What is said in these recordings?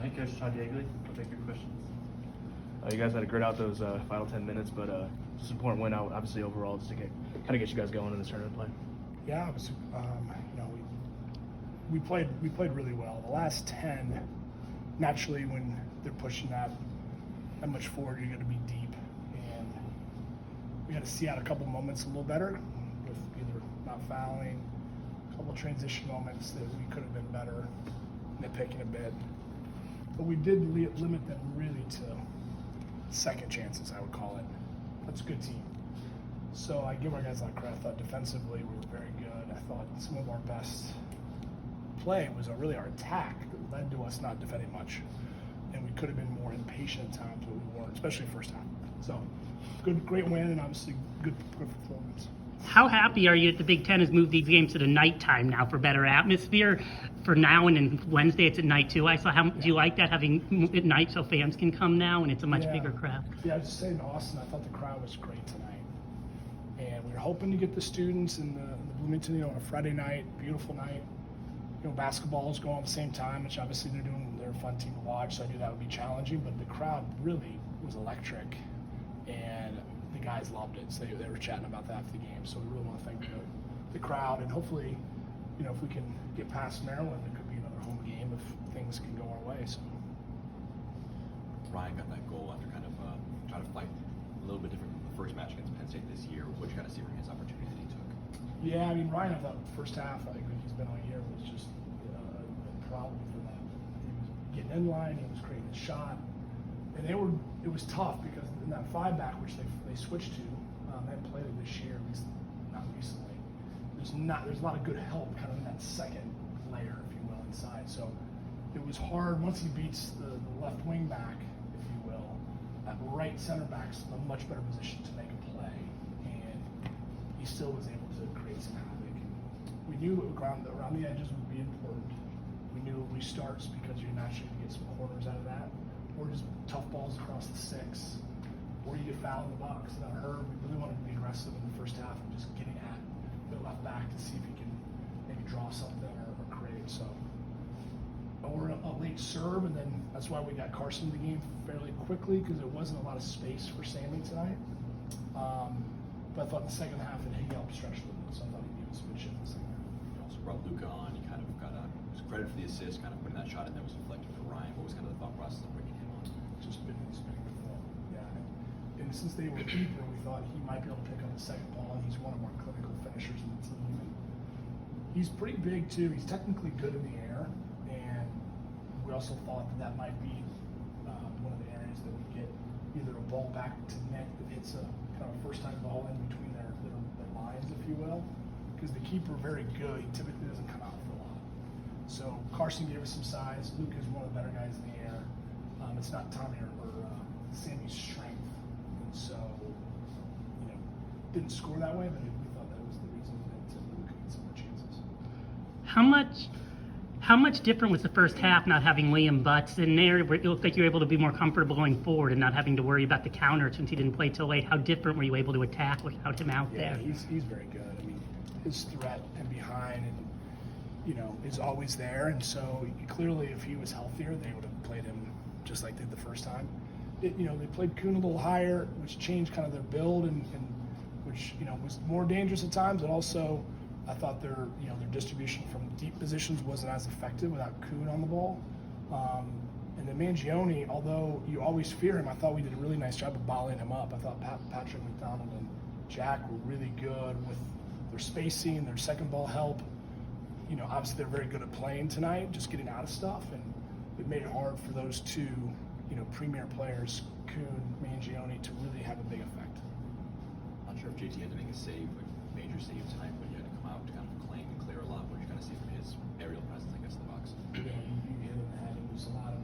Hey Coach, Todd Yeagley. I'll take your questions. You guys had to grit out those final 10 minutes, but just an important win out, obviously overall, just to kind of get you guys going in this tournament play. Yeah, it was. We played really well. The last 10, naturally, when they're pushing that much forward, you're going to be deep, and we got to see out a couple moments a little better with either not fouling, a couple transition moments that we could have been better, nitpicking a bit. But we did limit them really to second chances, I would call it. That's a good team. So I give our guys a lot of credit. I thought defensively we were very good. I thought some of our best play was really our attack that led to us not defending much. And we could have been more impatient at times, but we weren't, especially first half. So great win, and obviously good performance. How happy are you that the Big Ten has moved these games to the nighttime now for better atmosphere? For now, and then Wednesday it's at night too. Do you like that, having at night so fans can come now and it's a much bigger crowd? Yeah, I was just saying to Austin, I thought the crowd was great tonight. And we were hoping to get the students in the Bloomington, on a Friday night, beautiful night. Basketball is going on at the same time, which obviously they're a fun team to watch, so I knew that would be challenging, but the crowd really was electric, and the guys loved it, so they were chatting about that after the game, so we really want to thank the crowd, and hopefully, if we can get past Maryland, it could be another home game if things can go our way. So Ryan got that goal after kind of trying to fight a little bit different from the first match against Penn State this year. What you kind of see from his opportunity that he took? Yeah, Ryan, I thought the first half, I think he's been all year, was just a problem for them. He was getting in line, he was creating a shot, and it was tough because in that 5-back, which they switched to, they haven't played it this year, at least not recently. There's a lot of good help kind of in that second layer, if you will, inside. So it was hard once he beats the left wing back, if you will. That right center back's in a much better position to make a play, and he still was able to create some havoc. We knew around the edges would be important. We knew restarts because you're naturally going to get some corners out of that, or just tough balls across the 6, or you get fouled in the box. And on Herb, we really wanted to be aggressive in the first half and just getting at the left back to see if he can maybe draw something or create. So we're a late serve, and then that's why we got Carson in the game fairly quickly because there wasn't a lot of space for Sammy tonight. But I thought in the second half he helped stretch a little bit, so I thought he needed to switch in the second half. You also brought Luka on. You kind of got credit for the assist, kind of putting that shot in that was deflected for Ryan. What was kind of the thought process of bringing him on? Just been good form. Yeah. And since they were deeper, we thought he might be able to pick up the second ball, and he's one of our clinical finishers in the team. And he's pretty big too. He's technically good in the air, and we also thought that might be one of the areas that we get either a ball back to net that hits a kind of a first time ball in between their lines, if you will, because the keeper very good. He typically doesn't come out for a lot. So Carson gave us some size. Luke is one of the better guys in the air. It's not Tommy or Sammy's strength, and so didn't score that way, but we thought that was the reason that Luke could get some more chances. How much different was the first half not having Liam Butts in there? It looked like you were able to be more comfortable going forward and not having to worry about the counter since he didn't play till late. How different were you able to attack without him out there? Yeah, he's very good. His threat and behind and is always there, and so clearly if he was healthier, they would have played him just like they did the first time. They played Kuhn a little higher, which changed kind of their build and which was more dangerous at times, and also I thought their distribution from deep positions wasn't as effective without Kuhn on the ball. And then Mangione, although you always fear him, I thought we did a really nice job of bottling him up. I thought Patrick McDonald and Jack were really good with their spacing, their second ball help. Obviously they're very good at playing tonight, just getting out of stuff, and it made it hard for those two, premier players, Kuhn, Mangione, to really have a big effect. Not sure if JT had to make a save, a major save tonight, but you had to come out to kind of claim and clear a lot. What did you kind of see from his aerial presence, I guess, in the box? Yeah, you hit him in the head. It was a lot of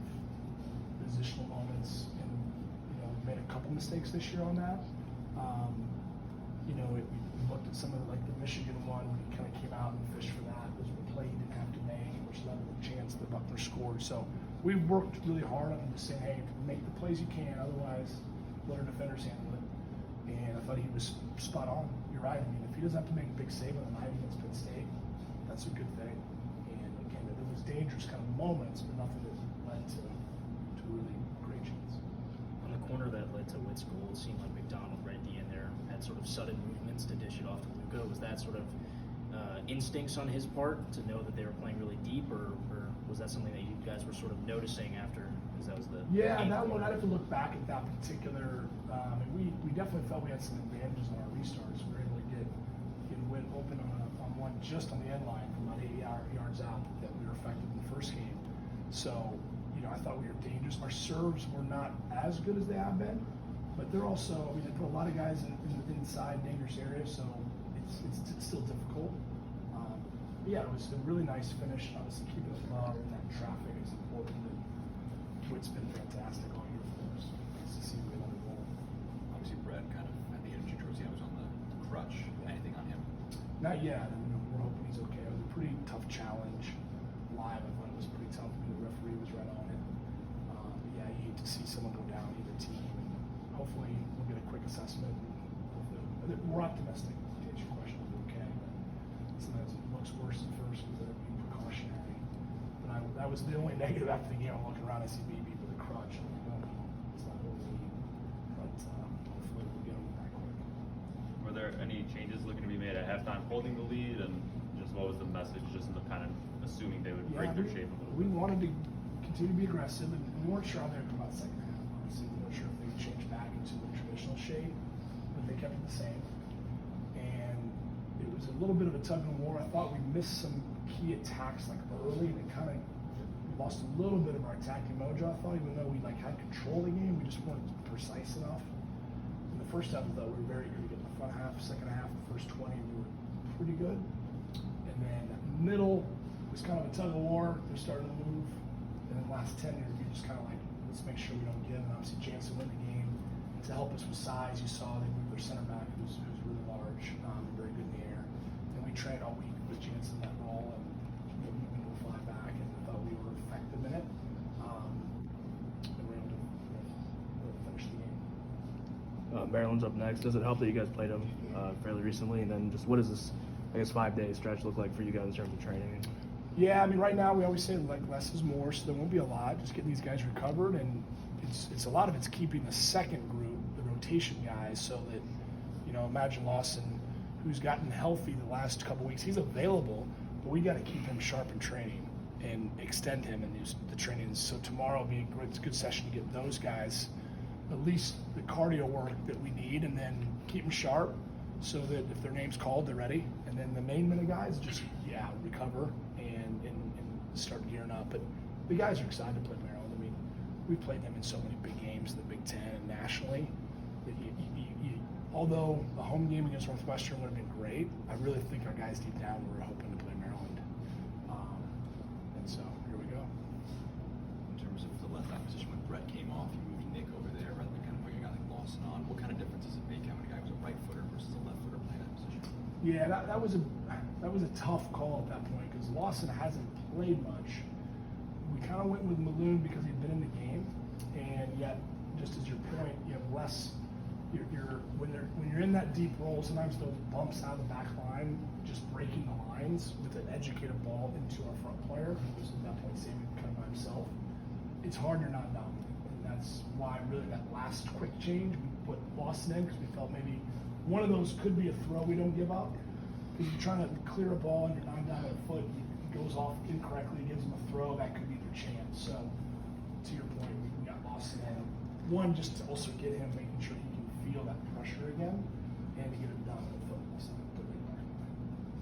positional moments, and we made a couple mistakes this year on that. We looked at some of the Michigan one when he kind of came out and fished for that. It was a play he didn't have to make, which led to the chance that Buckner scored. So we worked really hard on him, just saying, hey, make the plays you can, otherwise let our defenders handle it. And I thought he was spot on. You're right. If he doesn't have to make a big save on the night against Penn State, that's a good thing. And again, it was dangerous kind of moments, but nothing that led to Rapids goal, it seemed like McDonald right at the end there had sort of sudden movements to dish it off to Luka. Was that sort of instincts on his part to know that they were playing really deep, or was that something that you guys were sort of noticing after? Because that was the that one. I'd have to look back at that particular. And we definitely felt we had some advantages on our restarts. We were able to get win open on one just on the end line from about 80 yards out that we were effective in the first game. So I thought we were dangerous. Our serves were not as good as they have been, but they're also. They put a lot of guys in inside dangerous areas, so it's still difficult. It was a really nice finish. Obviously, keeping us low and that traffic is important. And it's been fantastic all year for us. Nice to see we get another goal. Obviously, Brett kind of at the end of Jersey, I was on the crutch. Anything on him? Not yet. We're hoping he's okay. It was a pretty tough challenge. Live, I thought it was pretty tough. The referee was right on it. You hate to see someone go down either team. And hopefully, we'll get a quick assessment. And we're optimistic. To answer your question, we'll be okay. But sometimes it looks worse at first because they're being precautionary. But that was the only negative after the game. I'm looking around, I see BB with a crutch. I'm like, no, it's not what we need. But hopefully, we'll get him back quick. Were there any changes looking to be made at halftime holding the lead, and just what was the message, just in the kind of assuming they would break their shape a little we bit? wanted to continue to be aggressive, and we weren't sure how they would come out second half. Honestly, we weren't sure if they would change back into the traditional shape, but they kept it the same. And it was a little bit of a tug of war. I thought we missed some key attacks like early, and it kind of lost a little bit of our attacking mojo. I thought, even though we had control of the game, we just weren't precise enough. In the first half, though, we were very good in the front half. Second half, the first 20, we were pretty good. And then middle was kind of a tug of war. They're starting to move. And then the last 10 years, we just kind of let's make sure we don't give. And obviously, Jansen win the game. To help us with size, you saw they moved their center back, who's really large, very good in the air. And we trained all week with Jansen that role, and we moved into a fly back, and I thought we were effective in it. And we were able to finish the game. Maryland's up next. Does it help that you guys played them fairly recently? And then just what does this, 5-day stretch look like for you guys in terms of training? Yeah, right now we always say less is more, so there won't be a lot. Just getting these guys recovered, and it's a lot of it's keeping the second group, the rotation guys, so that imagine Lawson, who's gotten healthy the last couple weeks. He's available, but we got to keep him sharp in training and extend him in the trainings. So tomorrow will be a good session to get those guys at least the cardio work that we need, and then keep them sharp so that if their name's called, they're ready. And then the main minute guys just recover and start gearing up. But the guys are excited to play Maryland. I mean, we've played them in so many big games in the Big Ten and nationally. That although the home game against Northwestern would have been great, I really think our guys deep down were hoping to play Maryland. And so here we go. In terms of the left back position, when Brett came off, you moved Nick over there rather than kind of putting a guy like Lawson on. What kind of difference does it make having a guy who's a right footer versus a left footer playing that position? Yeah, that was a tough call at that point because Lawson hasn't played much. We kind of went with Maloon because he'd been in the game, and yet, just as your point, you have less. When you're in that deep role, sometimes those bumps out of the back line, just breaking the lines with an educated ball into our front player, who was at that point saving kind of by himself. It's hard you're not dominant, and that's why really that last quick change we put Lawson in because we felt maybe one of those could be a throw we don't give up. Because you're trying to clear a ball and you're not down at a foot, it goes off incorrectly, gives them a throw, that could be their chance. So, to your point, we got Lawson in. One, just to also get him, making sure he can feel that pressure again, and to get him down at the foot.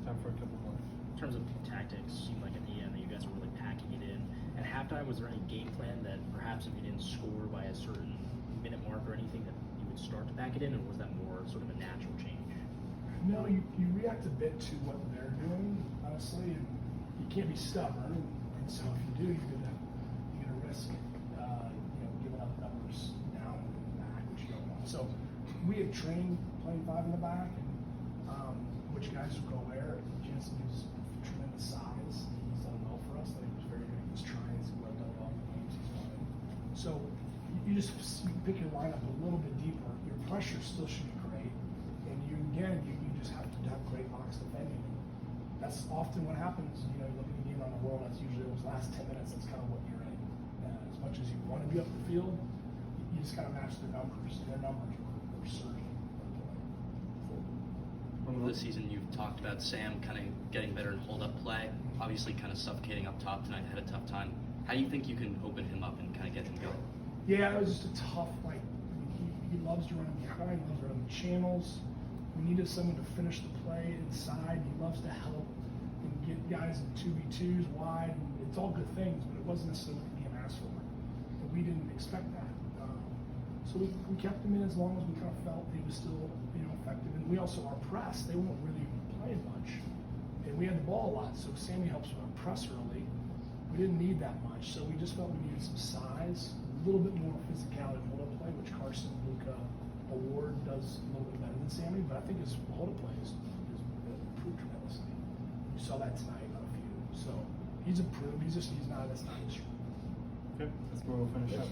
Time for a couple more. In terms of tactics, seemed like at the end that you guys were really packing it in. At halftime, was there any game plan that perhaps if you didn't score by a certain minute mark or anything that you would start to pack it in, or was that more sort of a natural change? No, you react a bit to what they're doing, honestly, and you can't be stubborn. And so if you do, you're gonna risk, giving up numbers down in the back, which you don't want. So we had trained playing 5 in the back, and which guys would go where. Jansen has tremendous size. He's done well for us. I think he was very good at his tries. He done well in the games he's won. So you just pick your lineup a little bit deeper. Your pressure still should be great, and you just have to have great box defending. That's often what happens. You look at the game around the world. That's usually those last 10 minutes. That's kind of what you're in. As much as you want to be up the field, you just gotta match the numbers, and their numbers were surging. Over the season, you've talked about Sam kind of getting better in hold-up play, obviously kind of suffocating up top tonight, had a tough time. How do you think you can open him up and kind of get him going? Yeah, it was just a tough, like, I mean, he loves to run behind, loves to run the channels. We needed someone to finish the play inside. He loves to help and get guys in 2v2s wide. And it's all good things, but it wasn't necessarily what the game asked for. And we didn't expect that. So we kept him in as long as we kind of felt he was still, effective. And we also, our press, they weren't really playing much. And we had the ball a lot, so Sammy helps with our press early. We didn't need that much, so we just felt we needed some size, a little bit more physicality in hold-up play, which Carson, Luka, Award does a little bit better than Sammy, but I think his hold-up play is improved tremendously. You saw that tonight on a few. So he's improved. He's not as nice. Okay, that's where we'll finish up.